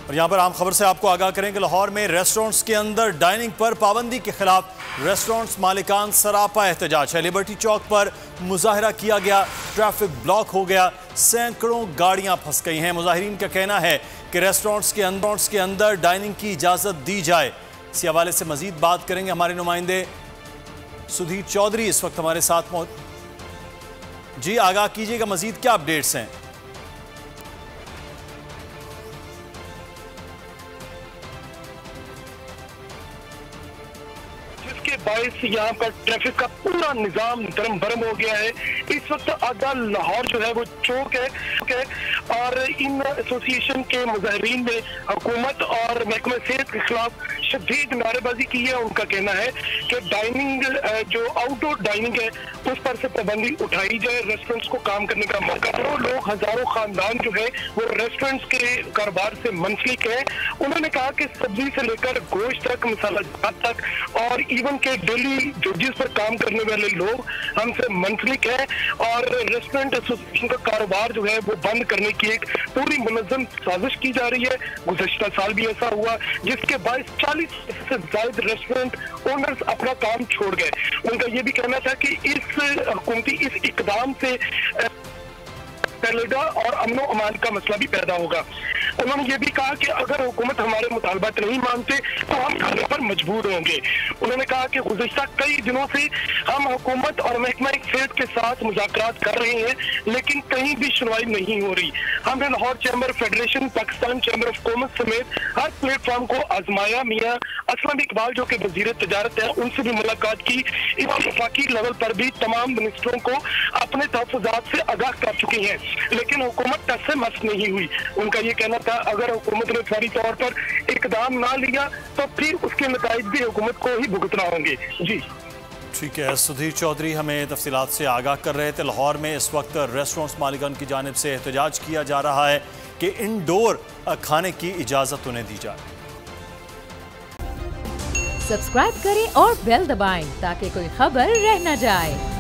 और यहाँ पर आम खबर से आपको आगाह करें कि लाहौर में रेस्टोरेंट्स के अंदर डाइनिंग पर पाबंदी के खिलाफ रेस्टोरेंट्स मालिकान सरापा एहतजाज है। लिबर्टी चौक पर मुजाहरा किया गया, ट्रैफिक ब्लॉक हो गया, सैकड़ों गाड़ियां फंस गई हैं। मुजाहिरीन का कहना है कि रेस्टोरेंट्स के अंदर डाइनिंग की इजाज़त दी जाए। इसी हवाले से मजीद बात करेंगे हमारे नुमाइंदे सुधीर चौधरी इस वक्त हमारे साथ मौजूद। जी आगाह कीजिएगा, मजीद क्या अपडेट्स हैं? जिसके बायस यहाँ पर ट्रैफिक का पूरा निजाम धर्म भरम हो गया है। इस वक्त आधा लाहौर जो है वो चौक है और इन एसोसिएशन के मुजाहिरीन ने हुकूमत और महकमा सेहत के खिलाफ शदीद नारेबाजी की है। उनका कहना है कि डाइनिंग जो आउटडोर डाइनिंग है उस पर से पाबंदी उठाई जाए, रेस्टोरेंट्स को काम करने का मौका। करोड़ों लोग, हजारों खानदान जो है वो रेस्टोरेंट्स के कारोबार से मुंसलिक है। उन्होंने कहा कि सब्जी से लेकर गोश्त तक, मसाला तक और इवन के डेली जजेस पर काम करने वाले लोग हमसे मुंसलिक है और रेस्टोरेंट एसोसिएशन का कारोबार जो है वो बंद करने की एक पूरी मुनज़्ज़म साजिश की जा रही है। गुज़श्ता साल भी ऐसा हुआ जिसके बायस 40 से ज्यादा रेस्टोरेंट ओनर्स अपना काम छोड़ गए। उनका ये भी कहना था कि इस हुकूमती इस इकदाम से और अमनो अमान का मसला भी पैदा होगा। उन्होंने ये भी कहा कि अगर हुकूमत हमारे मुतालबात नहीं मानते तो हम खाने पर मजबूर होंगे। उन्होंने कहा कि गुज़श्ता कई दिनों से हम हुकूमत और महकमा सेहत के साथ मुज़ाकरात कर रहे हैं लेकिन कहीं भी सुनवाई नहीं हो रही। हमने Lahore chamber federation, Pakistan chamber of commerce समेत हर प्लेटफॉर्म को आजमाया। मियाँ असलम इकबाल जो कि वज़ीर तजारत है उनसे भी मुलाकात की। इवन वफाकी लेवल पर भी तमाम मिनिस्टरों को अपने तहफ़्फ़ुज़ात से आगाह कर चुकी हैं लेकिन हुकूमत टस से मस नहीं हुई। उनका ये कहना था अगर हुकूमत ने फौरी तौर पर इकदाम ना लिया तो फिर उसके नताइज भी हुकूमत को ही भुगतना होंगे। जी ठीक है, सुधीर चौधरी हमें तफसीलात से आगाह कर रहे थे। लाहौर में इस वक्त रेस्टोरेंट्स मालिकान की जानिब से एहतजाज किया जा रहा है कि इंडोर खाने की इजाज़त उन्हें दी जाए। सब्सक्राइब करें और बेल दबाएं ताकि कोई खबर रह न जाए।